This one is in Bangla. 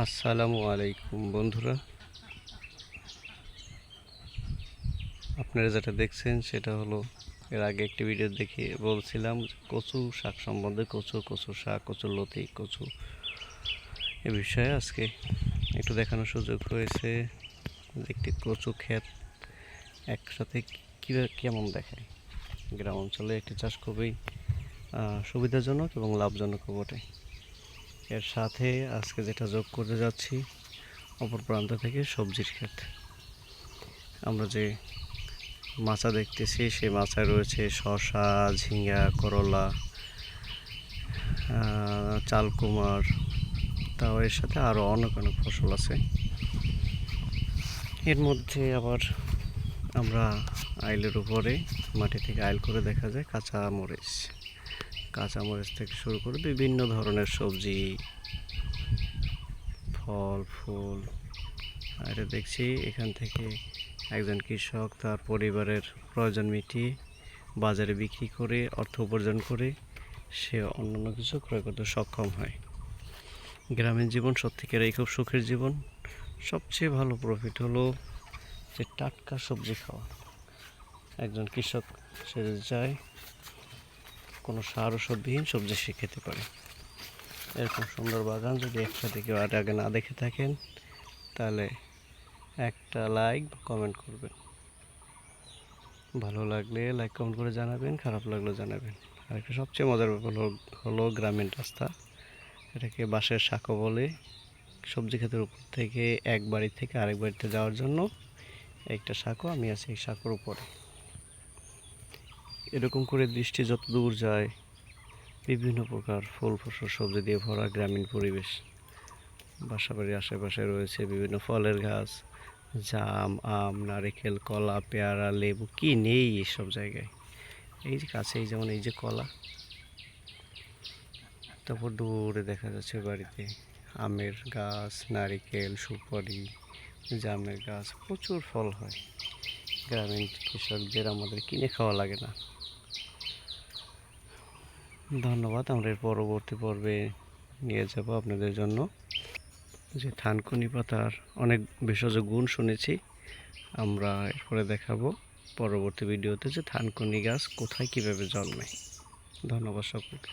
আসসালামু আলাইকুম বন্ধুরা, আপনারা যেটা দেখছেন সেটা হলো এর আগে একটি ভিডিও দেখে বলছিলাম কচু শাক সম্বন্ধে। কচু শাক, কচুর লতি, কচু এ বিষয়ে আজকে একটু দেখানোর সুযোগ হয়েছে যে একটি কচু ক্ষেত একসাথে কীভাবে কেমন দেখায়। গ্রাম অঞ্চলে একটি চাষ খুবই সুবিধাজনক এবং লাভজনক বটে। এর সাথে আজকে যেটা যোগ করতে যাচ্ছি, অপর প্রান্ত থেকে সবজির ক্ষেত। আমরা যে মাচা দেখতেছি সেই মাচায় রয়েছে শসা, ঝিঙ্গা, করলা, চালকুমার, তাও এর সাথে আরও অনেক অনেক ফসল আছে। এর মধ্যে আবার আমরা আইলের উপরে মাটি থেকে আইল করে দেখা যায় কাঁচামরিচ থেকে শুরু করে বিভিন্ন ধরনের সবজি, ফল, ফুল। আর দেখছি এখান থেকে একজন কৃষক তার পরিবারের প্রয়োজন মিটিয়ে বাজারে বিক্রি করে অর্থ উপার্জন করে সে অন্যান্য কিছু ক্রয় করতে সক্ষম হয়। গ্রামীণ জীবন সত্যিকারেই খুব সুখের জীবন। সবচেয়ে ভালো প্রফিট হলো যে টাটকা সবজি খাওয়া। একজন কৃষক সে যদি চায় কোনো সার ওষুধবিহীন সবজি সে খেতে পারে। এরকম সুন্দর বাগান যদি একসাথে কেউ আগে না দেখে থাকেন, তাহলে একটা লাইক বা কমেন্ট করবেন। ভালো লাগলে লাইক কমেন্ট করে জানাবেন, খারাপ লাগলেও জানাবেন। আর একটা সবচেয়ে মজার ব্যাপার হলো গ্রামীণ রাস্তা, এটাকে বাঁশের সাঁকো বলে। সবজি ক্ষেতের উপর থেকে এক বাড়ি থেকে আরেক বাড়িতে যাওয়ার জন্য একটা সাঁকো, আমি আছি এই সাঁকোর উপরে। এরকম করে দৃষ্টি যত দূর যায়, বিভিন্ন প্রকার ফুল, ফসল, সবজি দিয়ে ভরা গ্রামীণ পরিবেশ। বাসাবাড়ির আশেপাশে রয়েছে বিভিন্ন ফলের গাছ, জাম, আম, নারিকেল, কলা, পেয়ারা, লেবু, কি নেই এসব জায়গায়। এই যে কাছেই যেমন এই যে কলা, তারপর দূরে দেখা যাচ্ছে বাড়িতে আমের গাছ, নারিকেল, সুপারি, জামের গাছ, প্রচুর ফল হয়। গ্রামীণ কৃষকদের আমাদের কিনে খাওয়া লাগে না। ধন্যবাদ। আমরা এর পরবর্তী পর্বে নিয়ে যাব আপনাদের জন্য যে থানকুনি পাতার অনেক ভেষজ গুণ শুনেছি, আমরা এরপরে দেখাবো পরবর্তী ভিডিওতে যে থানকুনি গাছ কোথায় কিভাবে জন্মায়। ধন্যবাদ সকলকে।